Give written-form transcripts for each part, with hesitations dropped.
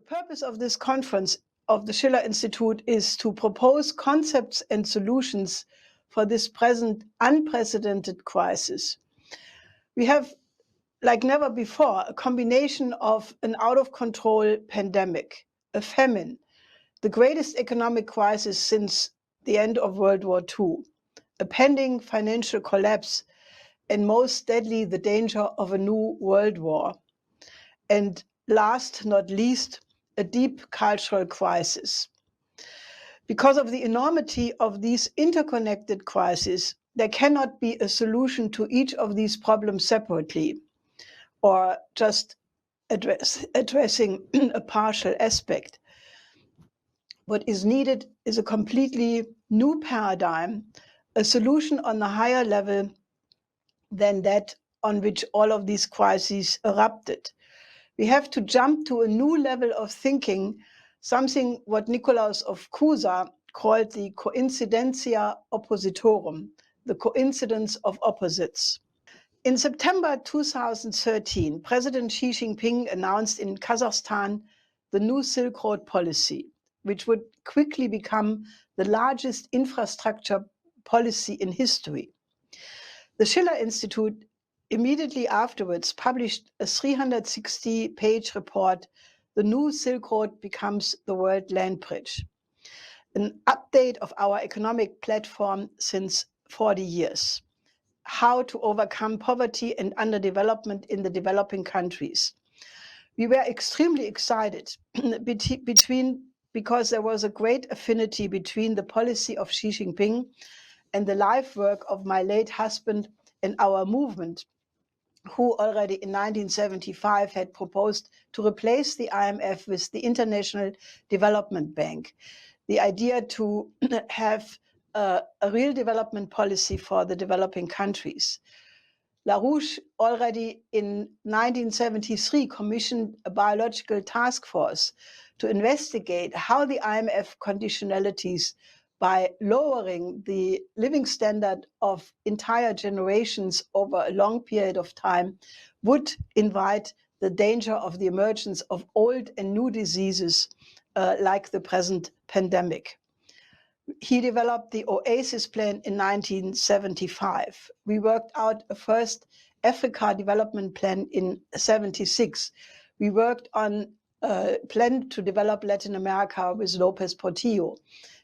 The purpose of this conference of the Schiller Institute is to propose concepts and solutions for this present unprecedented crisis. We have, like never before, a combination of an out-of-control pandemic, a famine, the greatest economic crisis since the end of World War II, a pending financial collapse, and most deadly, the danger of a new world war. And last, not least, a deep cultural crisis. Because of the enormity of these interconnected crises, there cannot be a solution to each of these problems separately, or just addressing a partial aspect. What is needed is a completely new paradigm, a solution on a higher level than that on which all of these crises erupted. We have to jump to a new level of thinking, something what Nicolaus of Cusa called the coincidentia oppositorum, the coincidence of opposites. In September 2013, President Xi Jinping announced in Kazakhstan the new Silk Road policy, which would quickly become the largest infrastructure policy in history. The Schiller Institute immediately afterwards published a 360-page report, The New Silk Road Becomes the World Land Bridge, an update of our economic platform since 40 years, how to overcome poverty and underdevelopment in the developing countries. We were extremely excited because there was a great affinity between the policy of Xi Jinping and the life work of my late husband and our movement, who already in 1975 had proposed to replace the IMF with the International Development Bank. The idea to have a real development policy for the developing countries. LaRouche already in 1973 commissioned a biological task force to investigate how the IMF conditionalities, by lowering the living standard of entire generations over a long period of time, would invite the danger of the emergence of old and new diseases like the present pandemic. He developed the OASIS plan in 1975. We worked out a first Africa development plan in 76. We worked on a plan to develop Latin America with Lopez Portillo.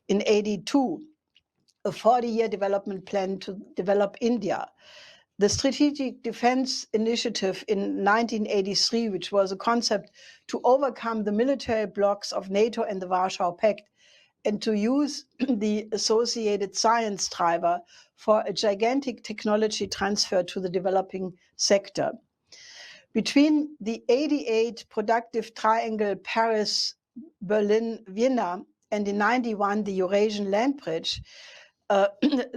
In 82, a 40-year development plan to develop India. The Strategic Defense Initiative in 1983, which was a concept to overcome the military blocks of NATO and the Warsaw Pact, and to use the associated science driver for a gigantic technology transfer to the developing sector. Between the 88 productive triangle Paris, Berlin, Vienna, and in 91 the Eurasian Land Bridge,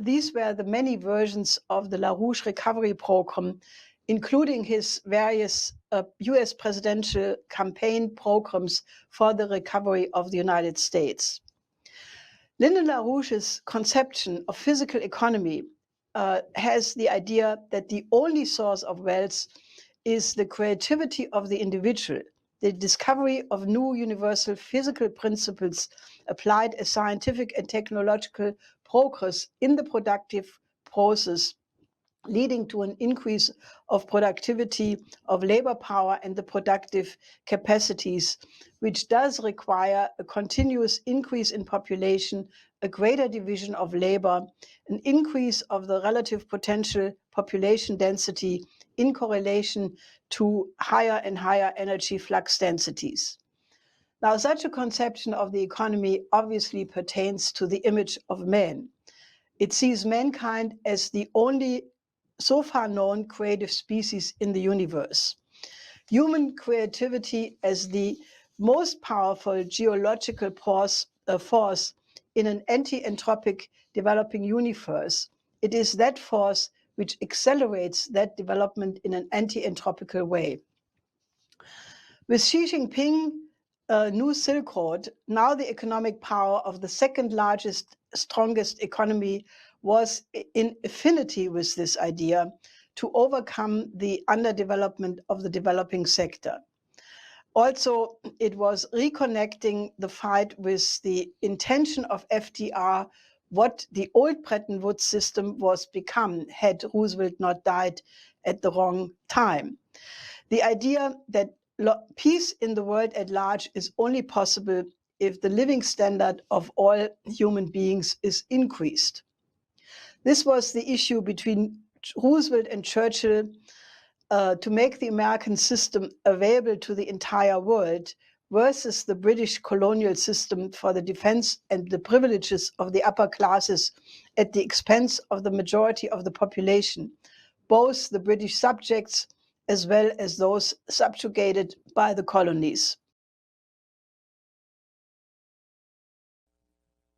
these were the many versions of the LaRouche recovery program, including his various US presidential campaign programs for the recovery of the United States. Lyndon LaRouche's conception of physical economy has the idea that the only source of wealth is the creativity of the individual, the discovery of new universal physical principles applied as scientific and technological progress in the productive process, leading to an increase of productivity of labor power and the productive capacities, which does require a continuous increase in population, a greater division of labor, an increase of the relative potential population density in correlation to higher and higher energy flux densities. Now, such a conception of the economy obviously pertains to the image of man. It sees mankind as the only so far known creative species in the universe. Human creativity as the most powerful geological force in an anti-entropic developing universe. It is that force which accelerates that development in an anti-entropical way. With Xi Jinping, new Silk Road, now the economic power of the second largest, strongest economy was in affinity with this idea to overcome the underdevelopment of the developing sector. Also, it was reconnecting the fight with the intention of FDR, what the old Bretton Woods system was become had Roosevelt not died at the wrong time. The idea that peace in the world at large is only possible if the living standard of all human beings is increased. This was the issue between Roosevelt and Churchill to make the American system available to the entire world versus the British colonial system for the defense and the privileges of the upper classes at the expense of the majority of the population, both the British subjects as well as those subjugated by the colonies.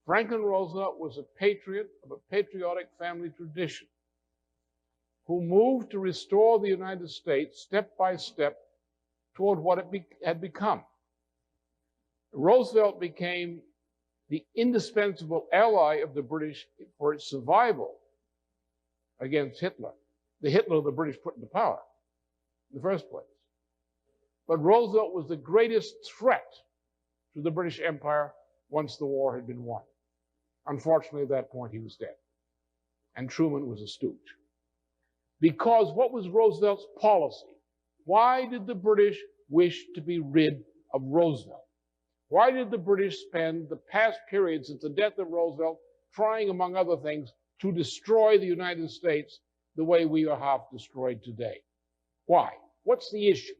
Franklin Roosevelt was a patriot of a patriotic family tradition who moved to restore the United States step by step toward what it had become. Roosevelt became the indispensable ally of the British for its survival against Hitler, the Hitler the British put into power in the first place. But Roosevelt was the greatest threat to the British Empire once the war had been won. Unfortunately, at that point, he was dead, and Truman was a stooge. Because what was Roosevelt's policy? Why did the British wish to be rid of Roosevelt? Why did the British spend the past period since the death of Roosevelt trying, among other things, to destroy the United States the way we are half destroyed today? Why? What's the issue?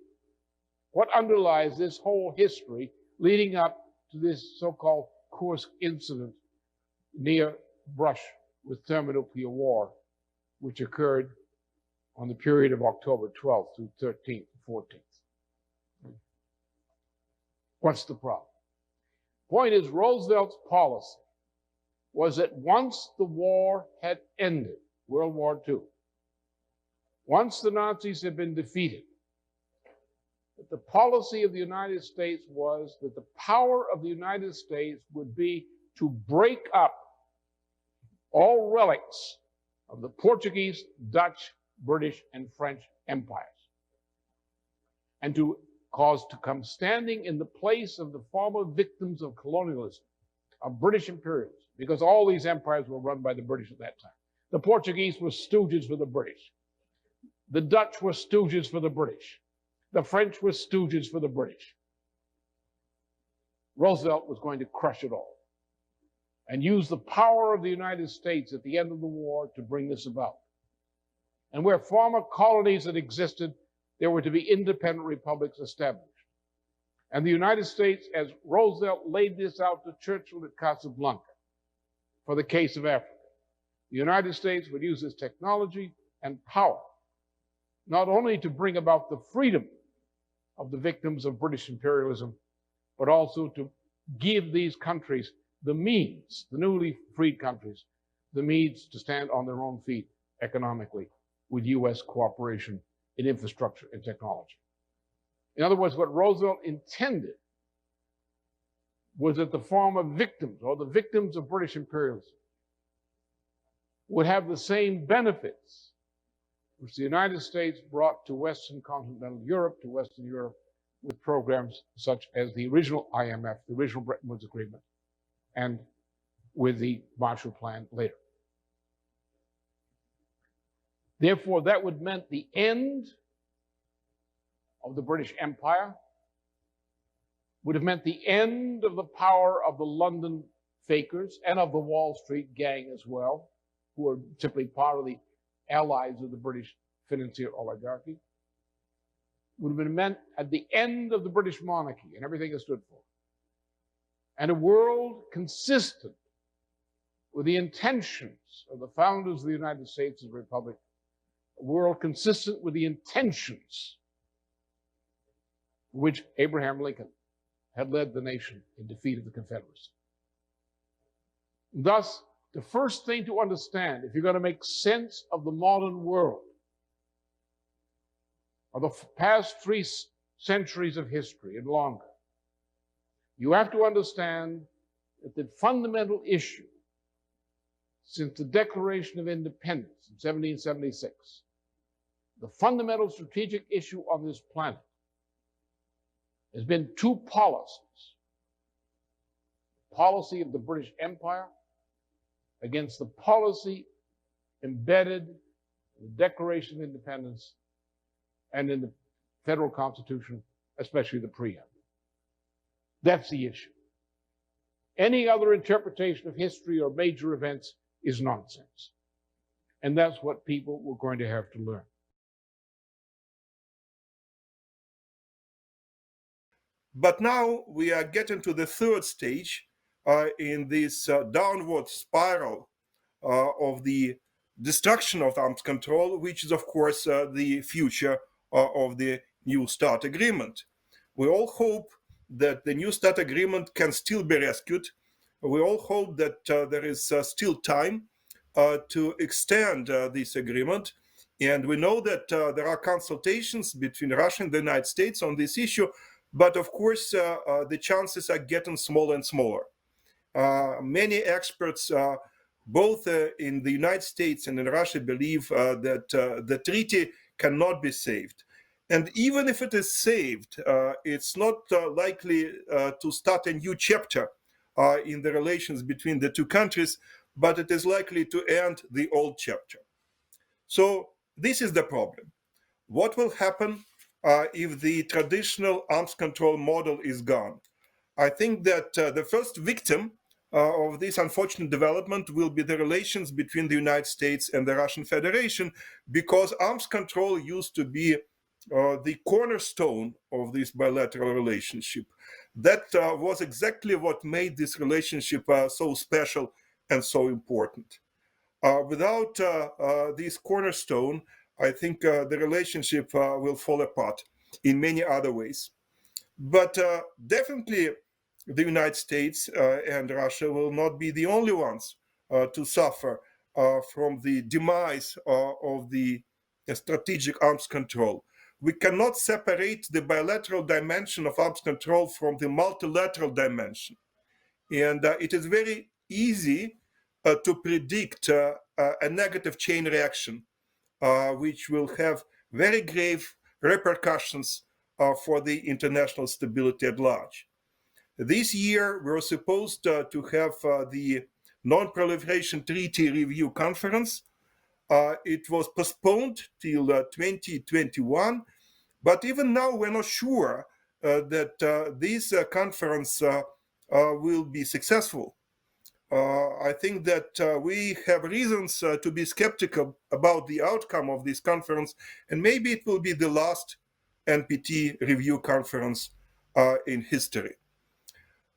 What underlies this whole history leading up to this so-called Kursk incident near brush with thermonuclear war, which occurred on the period of October 12th through 13th, 14th. What's the problem? Point is, Roosevelt's policy was that once the war had ended, World War II, once the Nazis had been defeated, that the policy of the United States was that the power of the United States would be to break up all relics of the Portuguese, Dutch, British, and French empires, and to cause to come standing in the place of the former victims of colonialism, of British imperialism, because all these empires were run by the British at that time. The Portuguese were stooges for the British. The Dutch were stooges for the British. The French were stooges for the British. Roosevelt was going to crush it all and use the power of the United States at the end of the war to bring this about. And where former colonies had existed, there were to be independent republics established. And the United States, as Roosevelt laid this out to Churchill at Casablanca, for the case of Africa, the United States would use its technology and power not only to bring about the freedom of the victims of British imperialism, but also to give these countries the means, the newly freed countries, the means to stand on their own feet economically with US cooperation in infrastructure and technology. In other words, what Roosevelt intended was that the former victims, or the victims of British imperialism, would have the same benefits which the United States brought to Western continental Europe, to Western Europe, with programs such as the original IMF, the original Bretton Woods Agreement, and with the Marshall Plan later. Therefore, that would mean the end of the British Empire, would have meant the end of the power of the London fakers and of the Wall Street gang as well, who are simply part of the allies of the British financier oligarchy. Would have been meant at the end of the British monarchy and everything it stood for. And a world consistent with the intentions of the founders of the United States as a republic, a world consistent with the intentions which Abraham Lincoln had led the nation in defeat of the Confederacy. Thus, the first thing to understand, if you're going to make sense of the modern world, of the past 3 centuries of history and longer, you have to understand that the fundamental issue since the Declaration of Independence in 1776, the fundamental strategic issue on this planet There's been two policies. Policy of the British Empire against the policy embedded in the Declaration of Independence and in the federal constitution, especially the preamble. That's the issue. Any other interpretation of history or major events is nonsense. And that's what people were going to have to learn. But now we are getting to the third stage in this downward spiral of the destruction of arms control, which is, of course, the future of the New START agreement. We all hope that the New START agreement can still be rescued. We all hope that there is still time to extend this agreement. And we know that there are consultations between Russia and the United States on this issue. But of course, the chances are getting smaller and smaller. Many experts, both in the United States and in Russia, believe that the treaty cannot be saved. And even if it is saved, it's not likely to start a new chapter in the relations between the two countries, but it is likely to end the old chapter. So this is the problem. What will happen if the traditional arms control model is gone? I think that the first victim of this unfortunate development will be the relations between the United States and the Russian Federation, because arms control used to be the cornerstone of this bilateral relationship. That was exactly what made this relationship so special and so important. Without this cornerstone, I think the relationship will fall apart in many other ways. But definitely the United States and Russia will not be the only ones to suffer from the demise of the strategic arms control. We cannot separate the bilateral dimension of arms control from the multilateral dimension. And it is very easy to predict a negative chain reaction, which will have very grave repercussions for the international stability at large. This year, we're supposed to have the Non-Proliferation Treaty Review Conference. It was postponed till 2021, but even now we're not sure that this conference will be successful. I think that we have reasons to be skeptical about the outcome of this conference, and maybe it will be the last NPT review conference in history.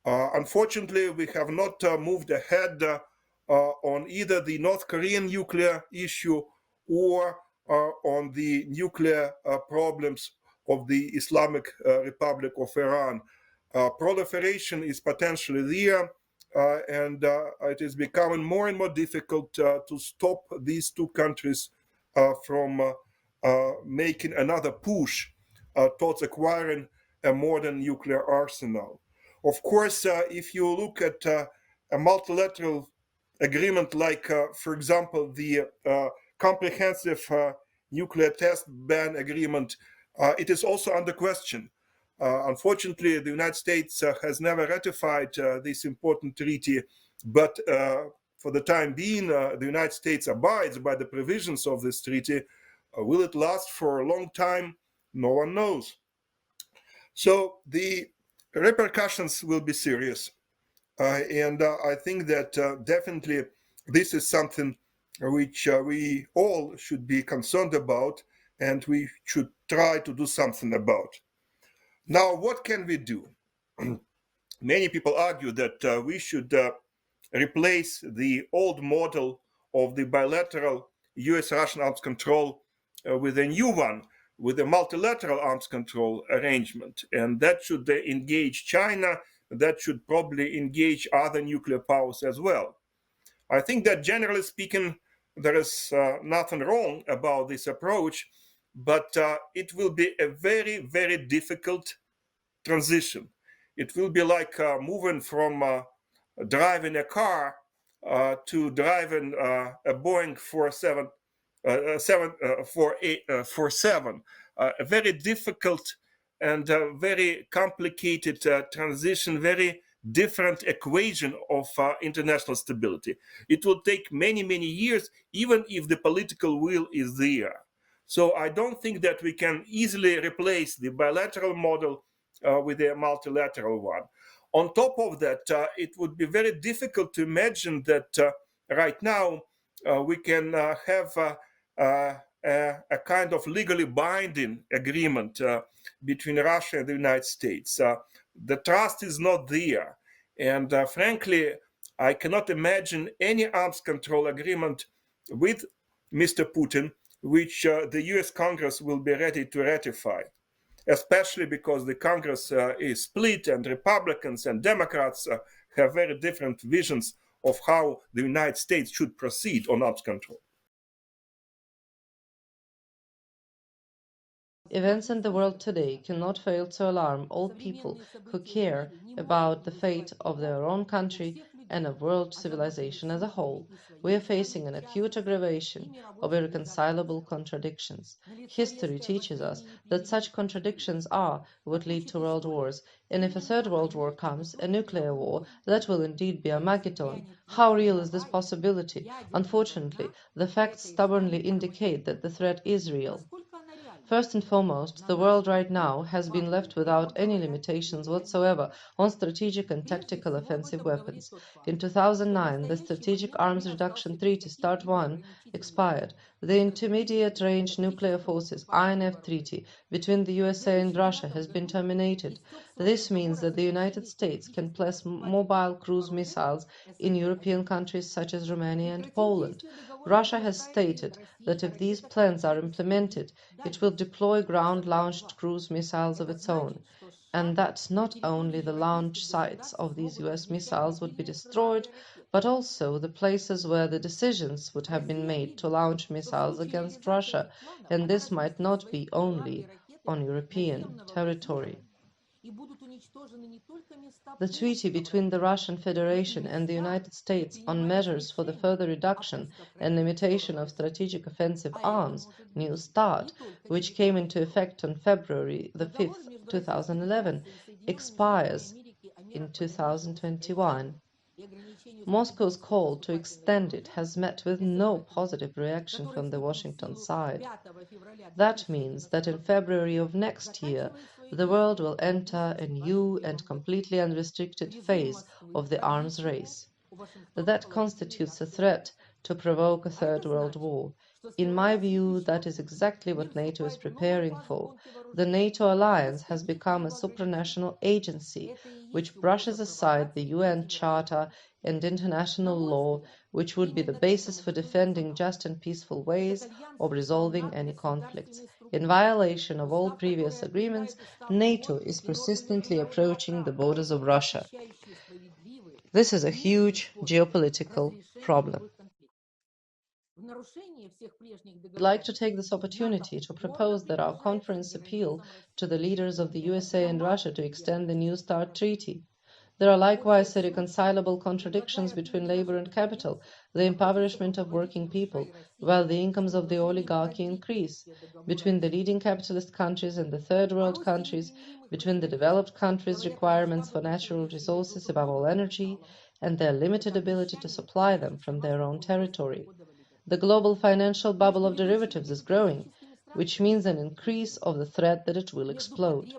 Unfortunately, we have not moved ahead on either the North Korean nuclear issue or on the nuclear problems of the Islamic Republic of Iran. Proliferation is potentially there, and it is becoming more and more difficult to stop these two countries from making another push towards acquiring a modern nuclear arsenal. Of course, if you look at a multilateral agreement like, for example, the comprehensive nuclear test ban agreement, it is also under question. Unfortunately, the United States has never ratified this important treaty, but for the time being, the United States abides by the provisions of this treaty. Will it last for a long time? No one knows. So the repercussions will be serious. And I think that definitely this is something which we all should be concerned about, and we should try to do something about. Now, what can we do? Many people argue that we should replace the old model of the bilateral US-Russian arms control with a new one, with a multilateral arms control arrangement. And that should engage China, that should probably engage other nuclear powers as well. I think that generally speaking, there is nothing wrong about this approach, but it will be a very, very difficult transition. It will be like moving from driving a car to driving a Boeing 747, a very difficult and a very complicated transition, very different equation of international stability. It will take many, many years, even if the political will is there. So I don't think that we can easily replace the bilateral model with a multilateral one. On top of that, it would be very difficult to imagine that right now we can have a kind of legally binding agreement between Russia and the United States. The trust is not there. And frankly, I cannot imagine any arms control agreement with Mr. Putin, which the US Congress will be ready to ratify, especially because the Congress is split and Republicans and Democrats have very different visions of how the United States should proceed on arms control. Events in the world today cannot fail to alarm all people who care about the fate of their own country and of world civilization as a whole. We are facing an acute aggravation of irreconcilable contradictions. History teaches us that such contradictions are what lead to world wars, and if a third world war comes, a nuclear war, that will indeed be Armageddon. How real is this possibility? Unfortunately, the facts stubbornly indicate that the threat is real. First and foremost, the world right now has been left without any limitations whatsoever on strategic and tactical offensive weapons. In 2009, the Strategic Arms Reduction Treaty START 1 expired. The Intermediate Range Nuclear Forces INF Treaty between the USA and Russia has been terminated. This means that the United States can place mobile cruise missiles in European countries such as Romania and Poland. Russia has stated that if these plans are implemented, it will deploy ground-launched cruise missiles of its own, and that not only the launch sites of these US missiles would be destroyed, but also the places where the decisions would have been made to launch missiles against Russia, and this might not be only on European territory. The treaty between the Russian Federation and the United States on measures for the further reduction and limitation of strategic offensive arms, New START, which came into effect on February 5, 2011, expires in 2021. Moscow's call to extend it has met with no positive reaction from the Washington side. That means that in February of next year, the world will enter a new and completely unrestricted phase of the arms race. That constitutes a threat to provoke a third world war. In my view, that is exactly what NATO is preparing for. The NATO alliance has become a supranational agency which brushes aside the UN Charter and international law, which would be the basis for defending just and peaceful ways of resolving any conflicts. In violation of all previous agreements, NATO is persistently approaching the borders of Russia. This is a huge geopolitical problem. I'd like to take this opportunity to propose that our conference appeal to the leaders of the USA and Russia to extend the New START treaty. There are likewise irreconcilable contradictions between labor and capital, the impoverishment of working people, while the incomes of the oligarchy increase, between the leading capitalist countries and the third world countries, between the developed countries' requirements for natural resources, above all energy, and their limited ability to supply them from their own territory. The global financial bubble of derivatives is growing, which means an increase of the threat that it will explode.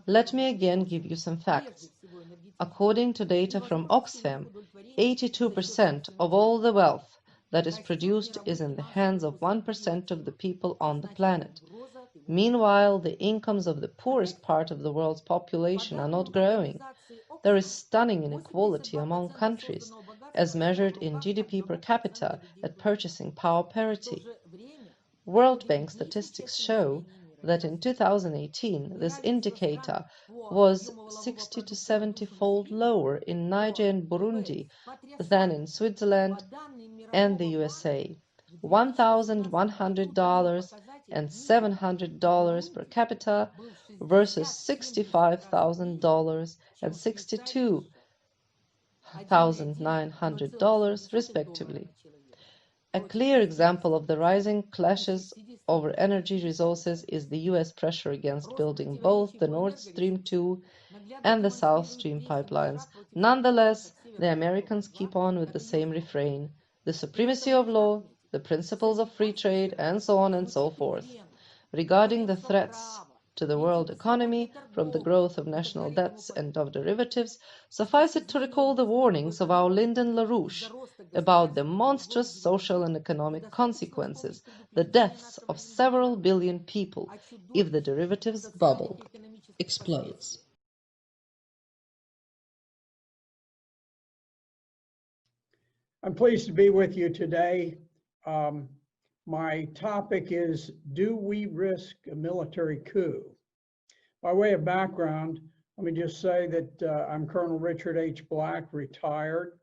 Let me again give you some facts. According to data from Oxfam, 82% of all the wealth that is produced is in the hands of 1% of the people on the planet. Meanwhile, the incomes of the poorest part of the world's population are not growing. There is stunning inequality among countries, as measured in GDP per capita at purchasing power parity. World Bank statistics show that in 2018, this indicator was 60 to 70-fold lower in Niger and Burundi than in Switzerland and the USA. $1,100 and $700 per capita versus $65,000 and $62,900 respectively. A clear example of the rising clashes over energy resources is the US pressure against building both the Nord Stream 2 and the South Stream pipelines. Nonetheless, the Americans keep on with the same refrain: the supremacy of law, the principles of free trade, and so on and so forth. Regarding the threats to the world economy from the growth of national debts and of derivatives, suffice it to recall the warnings of our Lyndon LaRouche about the monstrous social and economic consequences, the deaths of several billion people, if the derivatives bubble explodes. I'm pleased to be with you today. My topic is, do we risk a military coup? By way of background, let me just say that I'm Colonel Richard H. Black, retired.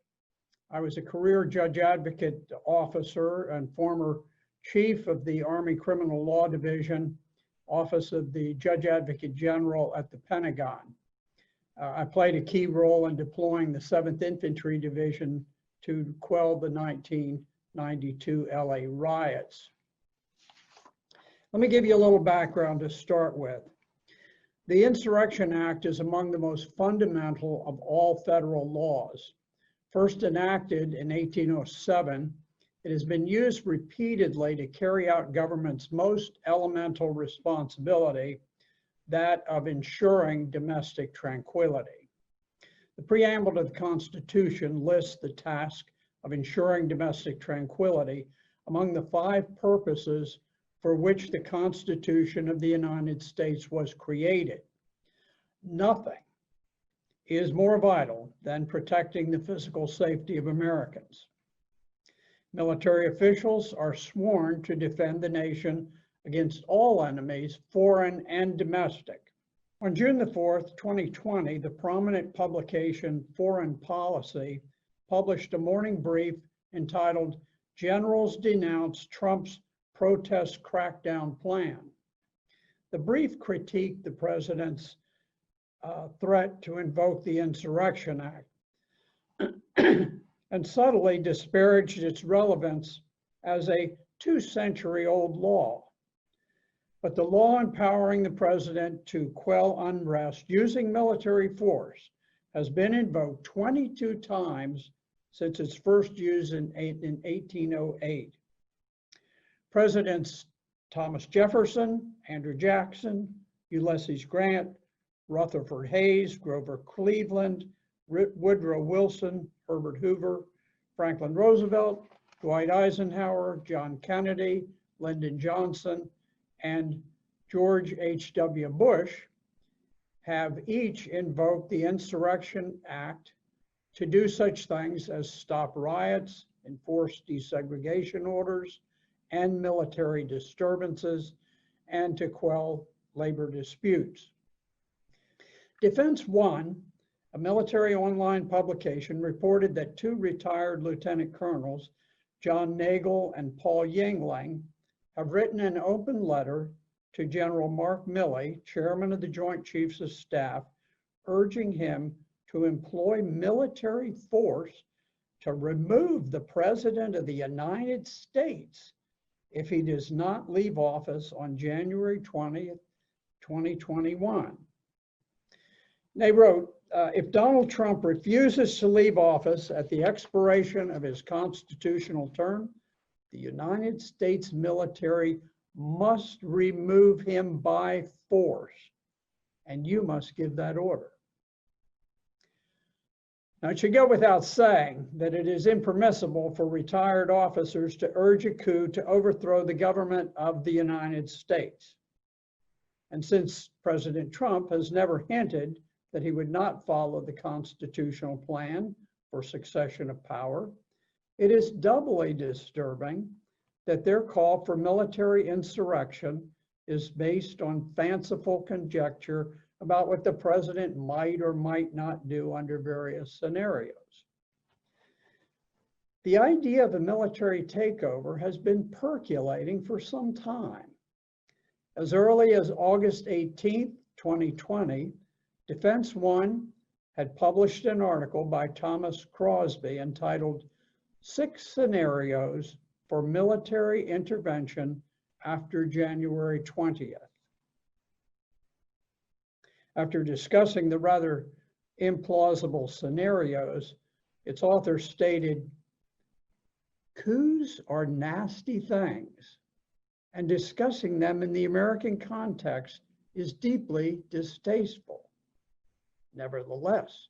I was a career judge advocate officer and former chief of the Army Criminal Law Division, Office of the Judge Advocate General at the Pentagon. I played a key role in deploying the 7th Infantry Division to quell the 1992 LA riots. Let me give you a little background to start with. The Insurrection Act is among the most fundamental of all federal laws. First enacted in 1807, it has been used repeatedly to carry out government's most elemental responsibility, that of ensuring domestic tranquility. The preamble to the Constitution lists the task of ensuring domestic tranquility among the 5 purposes for which the Constitution of the United States was created. Nothing is more vital than protecting the physical safety of Americans. Military officials are sworn to defend the nation against all enemies, foreign and domestic. On June the 4th, 2020, the prominent publication Foreign Policy published a morning brief entitled "Generals Denounce Trump's Protest Crackdown Plan." The brief critiqued the president's threat to invoke the Insurrection Act and subtly disparaged its relevance as a 2-century-old law. But the law empowering the president to quell unrest using military force has been invoked 22 times since its first use in 1808. Presidents Thomas Jefferson, Andrew Jackson, Ulysses Grant, Rutherford Hayes, Grover Cleveland, Woodrow Wilson, Herbert Hoover, Franklin Roosevelt, Dwight Eisenhower, John Kennedy, Lyndon Johnson, and George H.W. Bush have each invoked the Insurrection Act to do such things as stop riots, enforce desegregation orders and military disturbances, and to quell labor disputes. Defense One, a military online publication, reported that 2 retired lieutenant colonels, John Nagel and Paul Yingling, have written an open letter to General Mark Milley, chairman of the Joint Chiefs of Staff, urging him to employ military force to remove the President of the United States if he does not leave office on January 20th, 2021. They wrote, if Donald Trump refuses to leave office at the expiration of his constitutional term, the United States military must remove him by force, and you must give that order. Now, it should go without saying that it is impermissible for retired officers to urge a coup to overthrow the government of the United States. And since President Trump has never hinted that he would not follow the constitutional plan for succession of power, it is doubly disturbing that their call for military insurrection is based on fanciful conjecture about what the president might or might not do under various scenarios. The idea of a military takeover has been percolating for some time. As early as August 18th, 2020, Defense One had published an article by Thomas Crosby entitled 6 Scenarios for military intervention after January 20th. After discussing the rather implausible scenarios, its author stated, coups are nasty things, and discussing them in the American context is deeply distasteful. Nevertheless,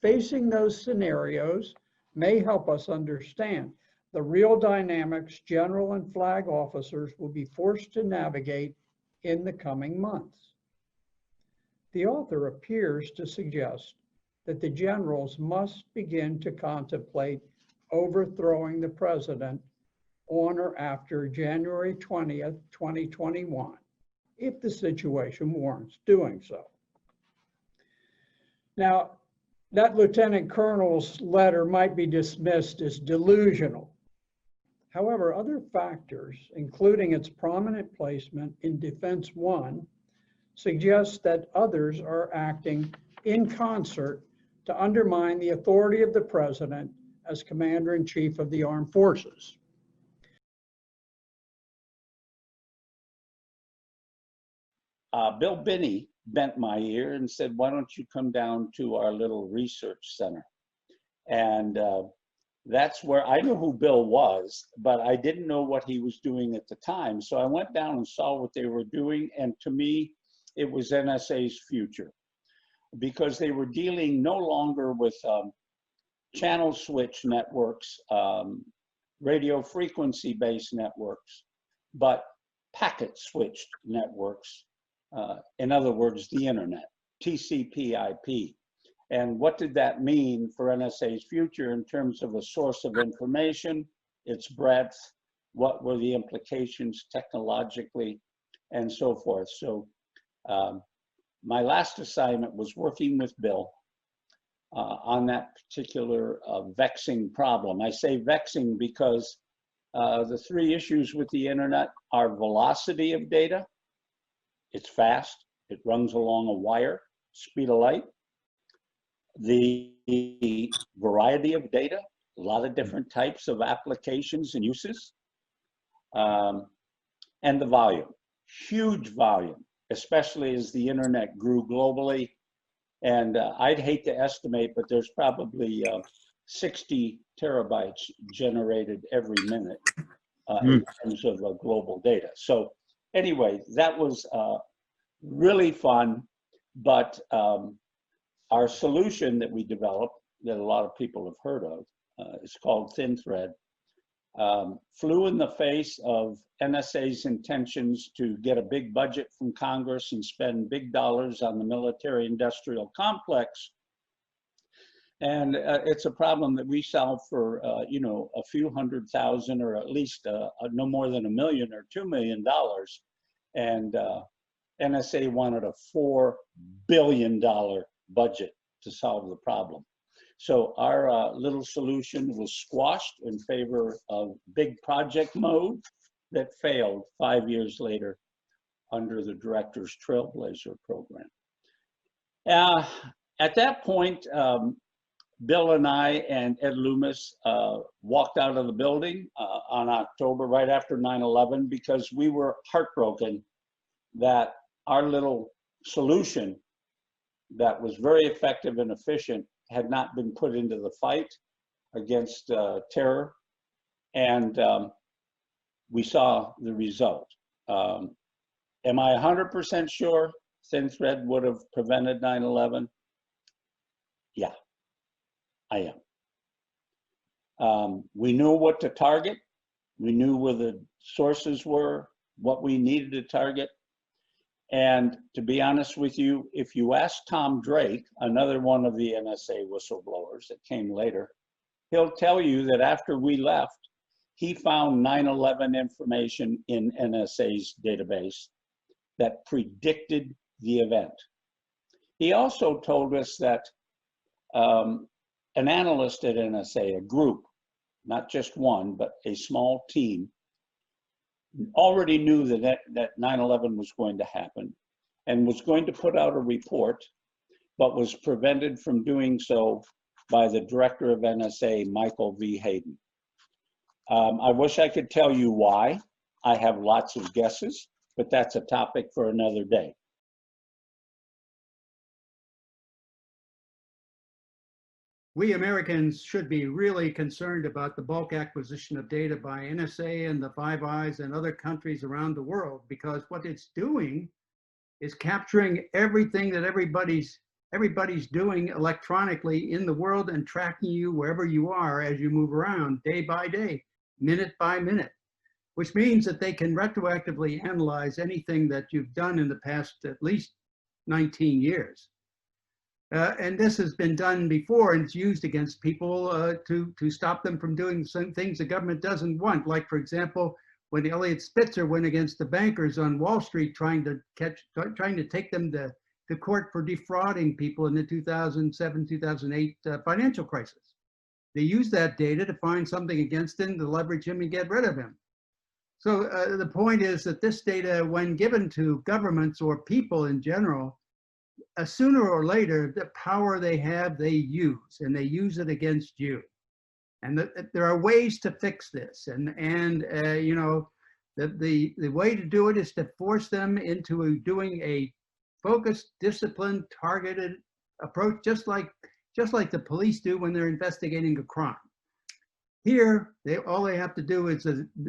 facing those scenarios may help us understand the real dynamics general and flag officers will be forced to navigate in the coming months. The author appears to suggest that the generals must begin to contemplate overthrowing the president on or after January 20th, 2021, if the situation warrants doing so. Now, that Lieutenant Colonel's letter might be dismissed as delusional. However, other factors, including its prominent placement in Defense One, suggest that others are acting in concert to undermine the authority of the president as Commander-in-Chief of the Armed Forces. Bill Binney bent my ear and said, why don't you come down to our little research center? And that's where I knew who Bill was, but I didn't know what he was doing at the time. So I went down and saw what they were doing. And to me, it was NSA's future, because they were dealing no longer with channel switch networks, radio frequency based networks, but packet switched networks. In other words, the internet, TCP/IP. And what did that mean for NSA's future in terms of a source of information, its breadth, what were the implications technologically, and so forth. So my last assignment was working with Bill on that particular vexing problem. I say vexing because the three issues with the internet are velocity of data. It's fast, it runs along a wire, speed of light. The variety of data, a lot of different types of applications and uses, and the volume, huge volume, especially as the internet grew globally. And I'd hate to estimate, but there's probably 60 terabytes generated every minute in terms of global data. So anyway, that was really fun, but our solution that we developed, that a lot of people have heard of, is called Thin Thread, flew in the face of NSA's intentions to get a big budget from Congress and spend big dollars on the military-industrial complex. And it's a problem that we solved for, you know, a few $100,000 or at least no more than $1 million or $2 million. And NSA wanted a $4 billion budget to solve the problem. So our little solution was squashed in favor of big project mode that failed 5 years later under the director's Trailblazer program. At that point, Bill and I and Ed Loomis walked out of the building on October, right after 9/11, because we were heartbroken that our little solution that was very effective and efficient had not been put into the fight against terror. And we saw the result. Am I 100% sure Thin Thread would have prevented 9/11? Yeah, I am. We knew what to target. We knew where the sources were, what we needed to target. And to be honest with you, if you ask Tom Drake, another one of the NSA whistleblowers that came later, he'll tell you that after we left, he found 9/11 information in NSA's database that predicted the event. He also told us that an analyst at NSA, a group, not just one, but a small team, already knew that 9/11 was going to happen and was going to put out a report, but was prevented from doing so by the director of NSA, Michael V. Hayden. I wish I could tell you why. I have lots of guesses, but that's a topic for another day. We Americans should be really concerned about the bulk acquisition of data by NSA and the Five Eyes and other countries around the world, because what it's doing is capturing everything that everybody's doing electronically in the world and tracking you wherever you are as you move around day by day, minute by minute, which means that they can retroactively analyze anything that you've done in the past at least 19 years. And this has been done before, and it's used against people to stop them from doing some things the government doesn't want. Like, for example, when Elliot Spitzer went against the bankers on Wall Street, trying to take them to court for defrauding people in the 2007-2008 financial crisis. They used that data to find something against him, to leverage him and get rid of him. So the point is that this data, when given to governments or people in general, sooner or later, the power they have, they use, and they use it against you. And there are ways to fix this. And you know, the way to do it is to force them into doing a focused, disciplined, targeted approach, just like the police do when they're investigating a crime. Here, all they have to do is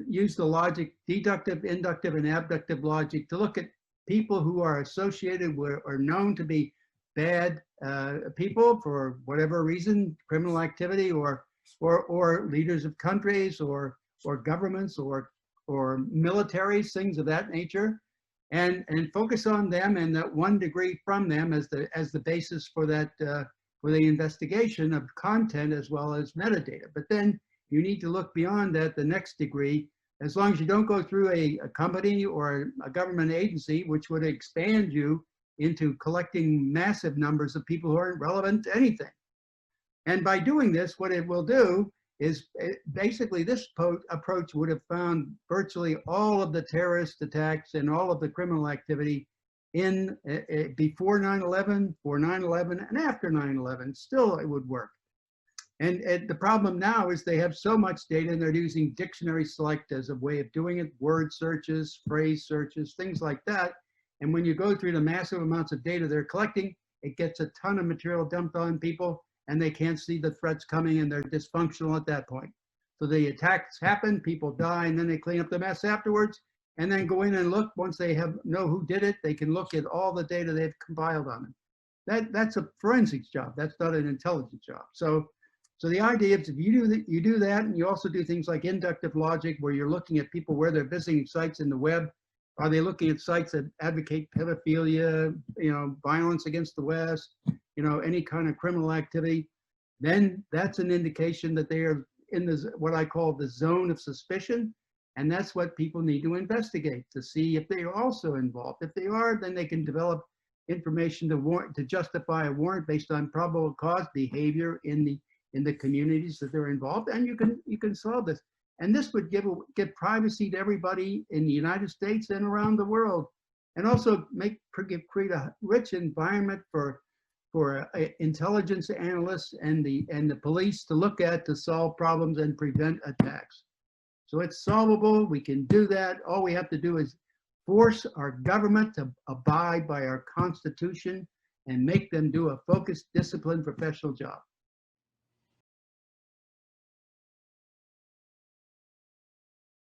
use the logic, deductive, inductive, and abductive logic to look at people who are associated with or known to be bad people for whatever reason, criminal activity, or leaders of countries, or governments, or militaries, things of that nature, and focus on them and that 1 degree from them as the basis for that for the investigation of content as well as metadata. But then you need to look beyond that, the next degree, as long as you don't go through a company or a government agency, which would expand you into collecting massive numbers of people who aren't relevant to anything. And by doing this, what it will do is basically this approach would have found virtually all of the terrorist attacks and all of the criminal activity in before 9/11, for 9/11, and after 9/11. Still, it would work. And the problem now is they have so much data, and they're using dictionary select as a way of doing it, word searches, phrase searches, things like that. And when you go through the massive amounts of data they're collecting, it gets a ton of material dumped on people, and they can't see the threats coming, and they're dysfunctional at that point. So the attacks happen, people die, and then they clean up the mess afterwards, and then go in and look. Once they know who did it, they can look at all the data they've compiled on it. That's a forensics job. That's not an intelligence job. So the idea is if you do that, and you also do things like inductive logic, where you're looking at people where they're visiting sites in the web. Are they looking at sites that advocate pedophilia, you know, violence against the West, you know, any kind of criminal activity? Then that's an indication that they are in what I call the zone of suspicion. And that's what people need to investigate to see if they are also involved. If they are, then they can develop information to justify a warrant based on probable cause behavior in the communities that they're involved, and you can solve this. And this would give privacy to everybody in the United States and around the world, and also create a rich environment for intelligence analysts and the police to look at, to solve problems and prevent attacks. So it's solvable. We can do that. All we have to do is force our government to abide by our Constitution and make them do a focused, disciplined, professional job.